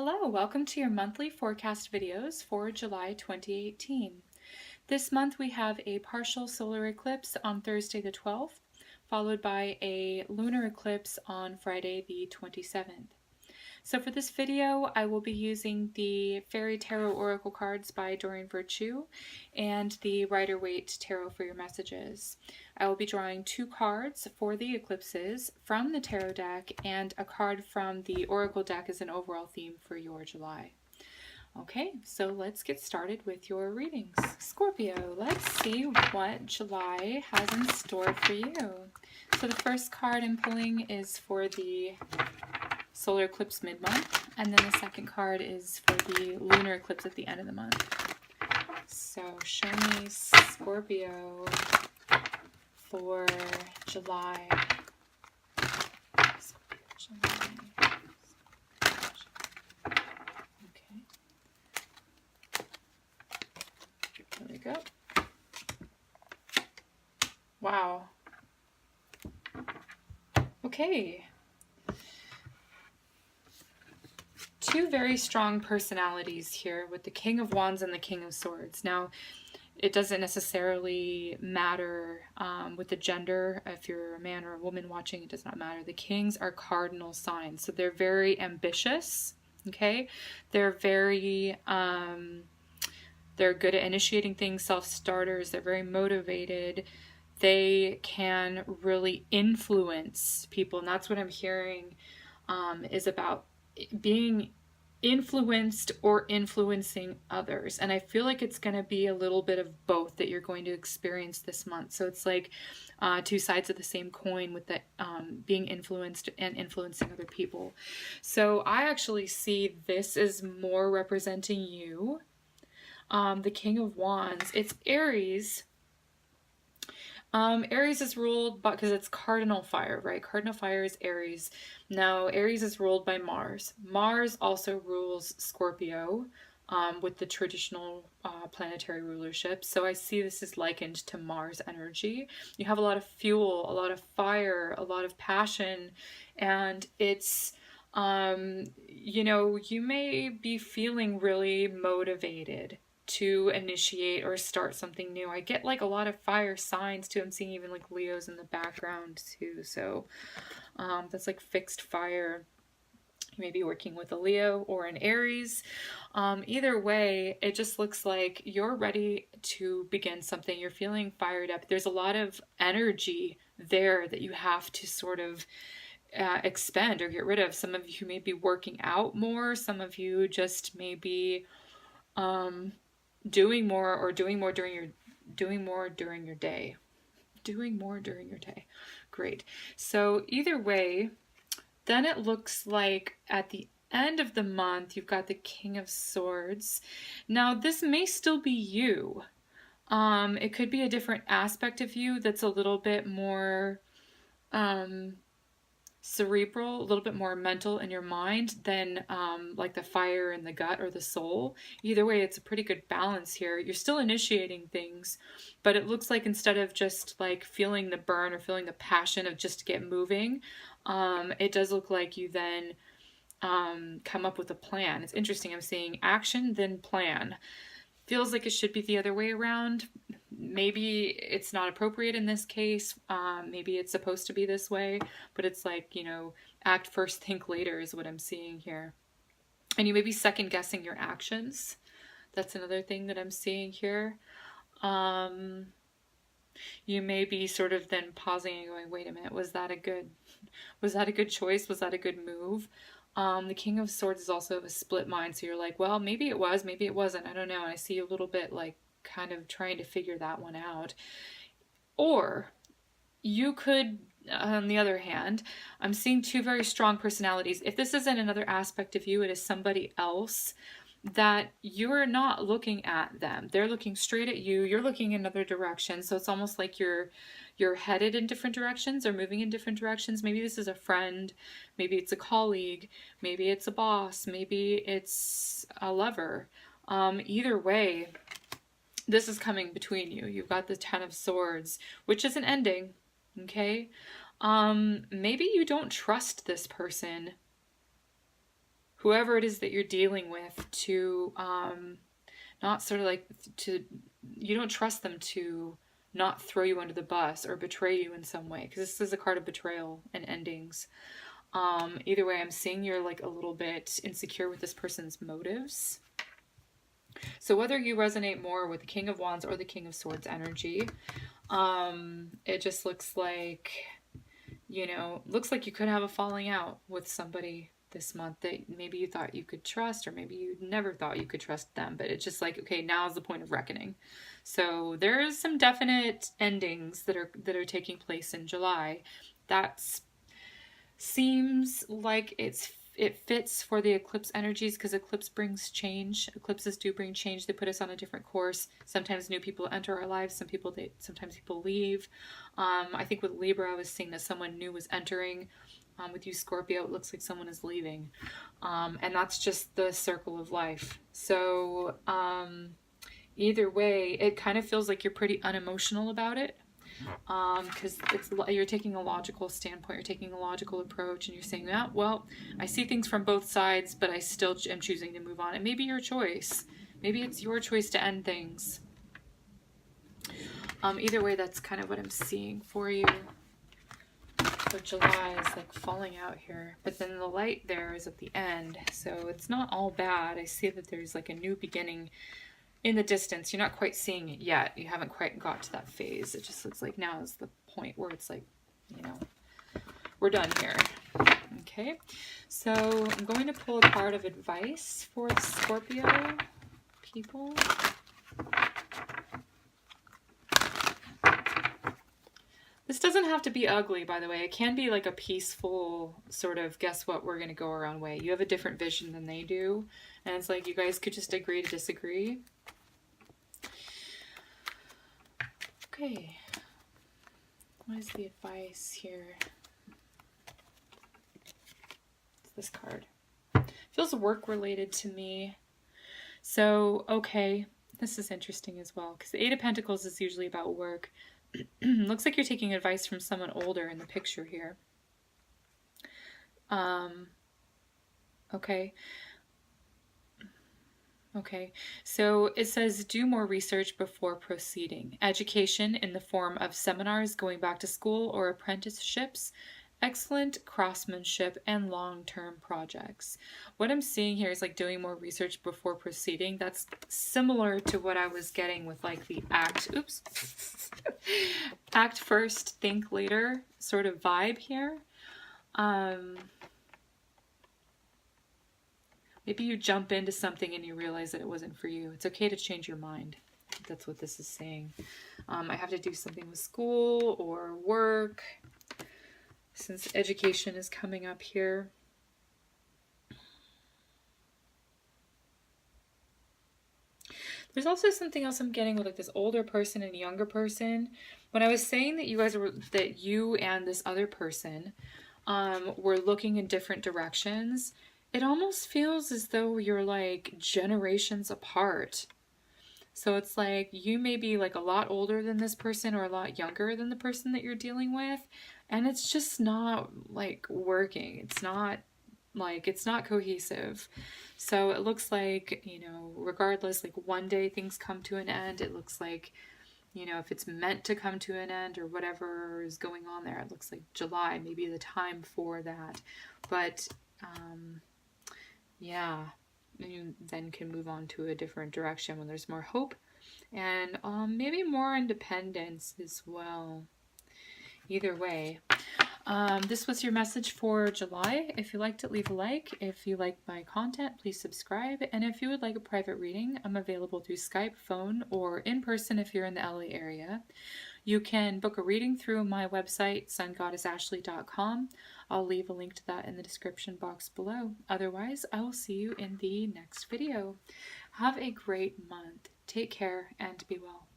Hello, welcome to your monthly forecast videos for July 2018. This month we have a partial solar eclipse on Thursday the 12th, followed by a lunar eclipse on Friday the 27th. So for this video, I will be using the Fairy Tarot Oracle cards by Doreen Virtue and the Rider-Waite Tarot for your messages. I will be drawing 2 cards for the eclipses from the tarot deck and a card from the Oracle deck as an overall theme for your July. Okay, so let's get started with your readings. Scorpio, let's see what July has in store for you. So the first card I'm pulling is for the solar eclipse mid-month, and then the second card is for the lunar eclipse at the end of the month. So show me Scorpio for July. Okay. There we go. Wow. Okay. 2 very strong personalities here with the King of Wands and the King of Swords. Now, it doesn't necessarily matter with the gender. If you're a man or a woman watching, it does not matter. The Kings are cardinal signs, so they're very ambitious, okay? They're very, they're good at initiating things, self-starters. They're very motivated. They can really influence people, and that's what I'm hearing is about being influenced or influencing others. And I feel like it's going to be a little bit of both that you're going to experience this month. So it's like 2 sides of the same coin with the being influenced and influencing other people. So I actually see this as more representing you. The King of Wands, it's Aries. Aries is ruled because it's cardinal fire, right? Cardinal fire is Aries. Now, Aries is ruled by Mars. Mars also rules Scorpio with the traditional planetary rulership. So I see this is likened to Mars energy. You have a lot of fuel, a lot of fire, a lot of passion, and it's, you know, you may be feeling really motivated to initiate or start something new. I get like a lot of fire signs too. I'm seeing even like Leo's in the background too. So that's like fixed fire. You may be working with a Leo or an Aries. Either way, it just looks like you're ready to begin something. You're feeling fired up. There's a lot of energy there that you have to sort of expend or get rid of. Some of you may be working out more. Some of you just may be doing more during your day. Great. So either way, then it looks like at the end of the month, you've got the King of Swords. Now, this may still be you. It could be a different aspect of you that's a little bit more cerebral, a little bit more mental in your mind than like the fire in the gut or the soul. Either way, it's a pretty good balance here. You're still initiating things, but it looks like instead of just like feeling the burn or feeling the passion of just to get moving, it does look like you then come up with a plan. It's interesting. I'm seeing action, then plan. Feels like it should be the other way around. Maybe it's not appropriate in this case. Maybe it's supposed to be this way, but it's like, you know, act first, think later is what I'm seeing here. And you may be second guessing your actions. That's another thing that I'm seeing here. You may be sort of then pausing and going, wait a minute, was that a good choice? Was that a good move? The King of Swords is also of a split mind. So you're like, well, maybe it was, maybe it wasn't. I don't know. And I see a little bit like kind of trying to figure that one out. Or you could, on the other hand, I'm seeing 2 very strong personalities. If this isn't another aspect of you, it is somebody else that you're not looking at them. They're looking straight at you. You're looking in another direction. So it's almost like you're headed in different directions or moving in different directions. Maybe this is a friend. Maybe it's a colleague. Maybe it's a boss. Maybe it's a lover. Either way, this is coming between you. You've got the 10 of Swords, which is an ending, okay? Maybe you don't trust this person whoever it is that you're dealing with to not sort of like to, you don't trust them to not throw you under the bus or betray you in some way, because this is a card of betrayal and endings. Either way, I'm seeing you're like a little bit insecure with this person's motives. So whether you resonate more with the King of Wands or the King of Swords energy, it just looks like, you know, looks like you could have a falling out with somebody this month that maybe you thought you could trust, or maybe you never thought you could trust them, but it's just like, okay, now is the point of reckoning. So there's some definite endings that are taking place in July. That seems like it fits for the eclipse energies, because eclipse brings change. Eclipses do bring change. They put us on a different course. Sometimes new people enter our lives. Sometimes people leave. I think with Libra, I was seeing that someone new was entering. With you, Scorpio, it looks like someone is leaving. And that's just the circle of life. So either way, it kind of feels like you're pretty unemotional about it. Because you're taking a logical standpoint, you're taking a logical approach, and you're saying, yeah, well, I see things from both sides, but I still am choosing to move on. It may be your choice. Maybe it's your choice to end things. Either way, that's kind of what I'm seeing for you. So July is like falling out here, but then the light there is at the end, so it's not all bad. I see that there's like a new beginning in the distance. You're not quite seeing it yet. You haven't quite got to that phase. It just looks like now is the point where it's like, you know, we're done here. Okay, so I'm going to pull a card of advice for the Scorpio people. This doesn't have to be ugly, by the way. It can be like a peaceful sort of, guess what, we're going to go our own way. You have a different vision than they do. And it's like you guys could just agree to disagree. Okay. What is the advice here? It's this card. Feels work related to me. So, okay. This is interesting as well, because the Eight of Pentacles is usually about work. Looks like you're taking advice from someone older in the picture here. Okay. Okay, so it says do more research before proceeding. Education in the form of seminars, going back to school, or apprenticeships. Excellent craftsmanship and long-term projects. What I'm seeing here is like doing more research before proceeding. That's similar to what I was getting with like the act first, think later sort of vibe here. Maybe you jump into something and you realize that it wasn't for you. It's okay to change your mind. That's what this is saying. I have to do something with school or work, since education is coming up here. There's also something else I'm getting with like this older person and younger person. When I was saying that you and this other person were looking in different directions, it almost feels as though you're like generations apart. So it's like you may be like a lot older than this person or a lot younger than the person that you're dealing with, and it's just not like working. It's not cohesive. So it looks like, you know, regardless, like one day things come to an end. It looks like, you know, if it's meant to come to an end or whatever is going on there, it looks like July may be the time for that. But yeah, you then can move on to a different direction when there's more hope and maybe more independence as well. Either way, this was your message for July. If you liked it, leave a like. If you like my content, please subscribe. And if you would like a private reading, I'm available through Skype, phone, or in person if you're in the LA area. You can book a reading through my website, SunGoddessAshley.com. I'll leave a link to that in the description box below. Otherwise, I will see you in the next video. Have a great month. Take care and be well.